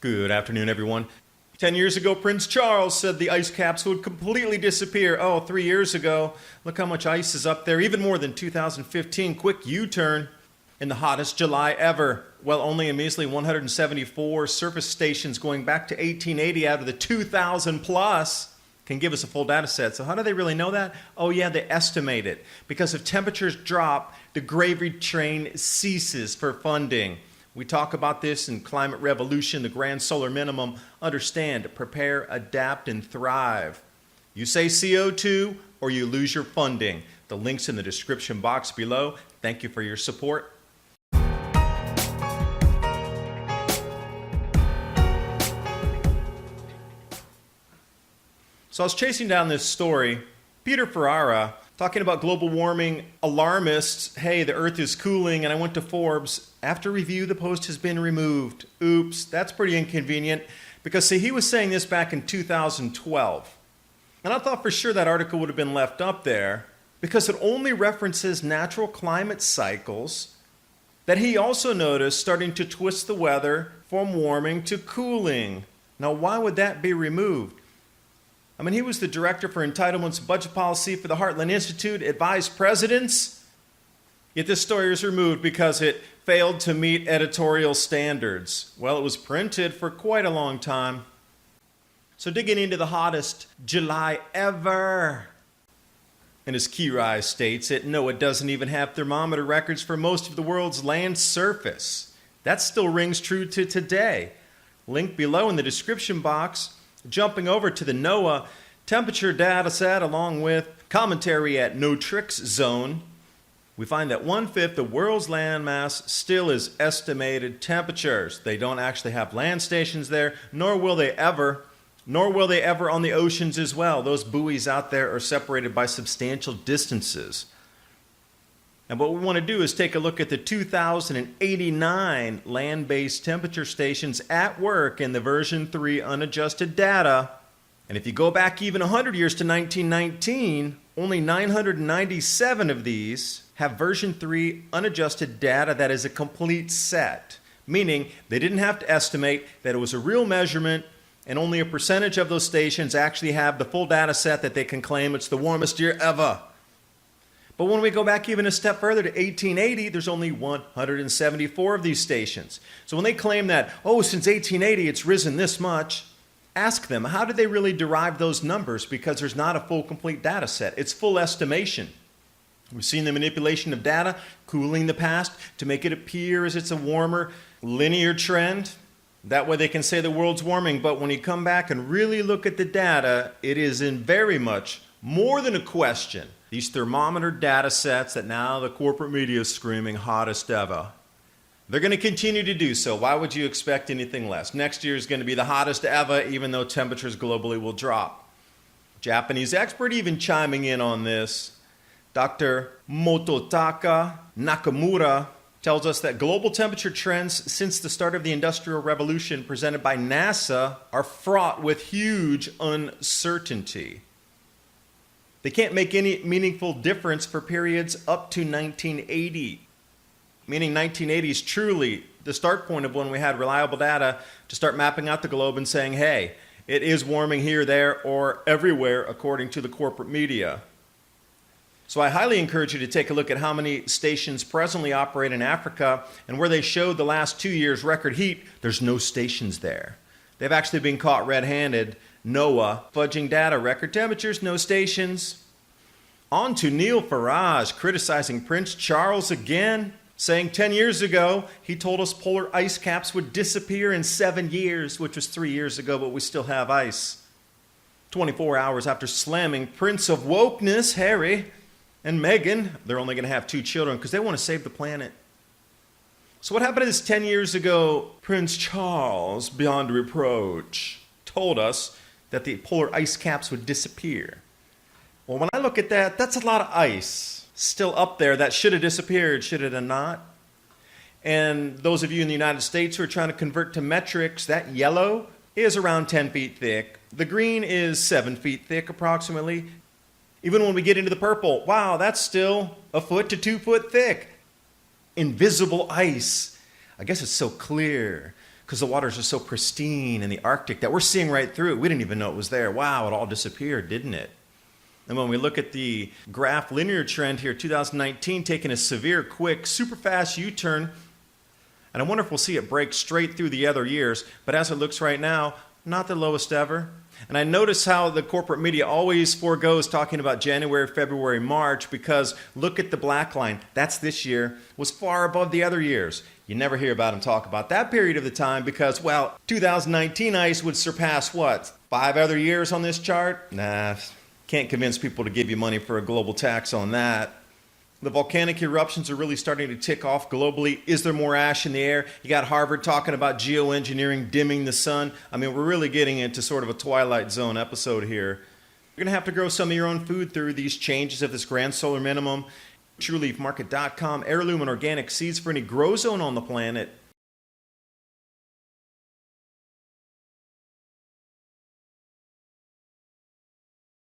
Good afternoon, everyone. 10 years ago, Prince Charles said the ice caps would completely disappear. 3 years ago, look how much ice is up there. Even more than 2015. Quick U-turn in the hottest July ever. Well, only a measly 174 surface stations going back to 1880 out of the 2,000 plus can give us a full data set. So how do they really know that? Oh yeah, they estimate it. Because if temperatures drop, the gravy train ceases for funding. We talk about this in Climate Revolution, the Grand Solar Minimum. Understand, prepare, adapt, and thrive. You say CO2 or you lose your funding. The link's in the description box below. Thank you for your support. So I was chasing down this story. Peter Ferrara, talking about global warming alarmists. Hey, the earth is cooling, and I went to Forbes. After review, the post has been removed. Oops, that's pretty inconvenient. Because, see, he was saying this back in 2012. And I thought for sure that article would have been left up there because it only references natural climate cycles that he also noticed starting to twist the weather from warming to cooling. Now, why would that be removed? I mean, he was the director for entitlements and budget policy for the Heartland Institute, advised presidents. Yet this story was removed because it failed to meet editorial standards. Well, it was printed for quite a long time. So digging into the hottest July ever. And as Kirai states it, no, it doesn't even have thermometer records for most of the world's land surface. That still rings true to today. Link below in the description box. Jumping over to the NOAA temperature data set along with commentary at No Tricks Zone, we find that 1/5 the world's landmass still is estimated temperatures. They don't actually have land stations there, nor will they ever on the oceans as well. Those buoys out there are separated by substantial distances. And what we want to do is take a look at the 2,089 land-based temperature stations at work in the version 3 unadjusted data. And if you go back even 100 years to 1919, only 997 of these have version 3 unadjusted data that is a complete set, meaning they didn't have to estimate, that it was a real measurement, and only a percentage of those stations actually have the full data set that they can claim it's the warmest year ever. But when we go back even a step further to 1880, there's only 174 of these stations. So when they claim that, since 1880 it's risen this much, ask them, how did they really derive those numbers? Because there's not a full, complete data set. It's full estimation. We've seen the manipulation of data, cooling the past to make it appear as it's a warmer, linear trend. That way they can say the world's warming, but when you come back and really look at the data, it is in very much more than a question. These thermometer data sets that now the corporate media is screaming hottest ever. They're going to continue to do so. Why would you expect anything less? Next year is going to be the hottest ever, even though temperatures globally will drop. Japanese expert even chiming in on this. Dr. Mototaka Nakamura tells us that global temperature trends since the start of the Industrial Revolution presented by NASA are fraught with huge uncertainty. They can't make any meaningful difference for periods up to 1980, meaning 1980 is truly the start point of when we had reliable data to start mapping out the globe and saying, hey, it is warming here, there, or everywhere according to the corporate media. So I highly encourage you to take a look at how many stations presently operate in Africa, and where they showed the last 2 years record heat, there's no stations there. They've actually been caught red-handed. NOAA, fudging data, record temperatures, no stations. On to Neel Farage, criticizing Prince Charles again, saying 10 years ago, he told us polar ice caps would disappear in 7 years, which was 3 years ago, but we still have ice. 24 hours after slamming Prince of Wokeness, Harry, and Meghan, they're only going to have 2 children because they want to save the planet. So what happened is 10 years ago, Prince Charles, beyond reproach, told us that the polar ice caps would disappear. Well, when I look at that, that's a lot of ice still up there that should have disappeared, should it have not? And those of you in the United States who are trying to convert to metrics, that yellow is around 10 feet thick. The green is 7 feet thick approximately. Even when we get into the purple, wow, that's still 1 foot to 2 foot thick. Invisible ice. I guess it's so clear. because the waters are so pristine in the Arctic that we're seeing right through it. We didn't even know it was there. Wow, it all disappeared, didn't it? And when we look at the graph linear trend here, 2019 taking a severe, quick, super fast U-turn. And I wonder if we'll see it break straight through the other years. But as it looks right now, not the lowest ever. And I notice how the corporate media always forgoes talking about January, February, March, because look at the black line. That's this year, was far above the other years. You never hear about them talk about that period of the time because, well, 2019 ice would surpass what? 5 other years on this chart? Nah, can't convince people to give you money for a global tax on that. The volcanic eruptions are really starting to tick off globally. Is there more ash in the air? You got Harvard talking about geoengineering dimming the sun. I mean, we're really getting into sort of a Twilight Zone episode here. You're going to have to grow some of your own food through these changes of this grand solar minimum. TrueLeafMarket.com, heirloom and organic seeds for any grow zone on the planet.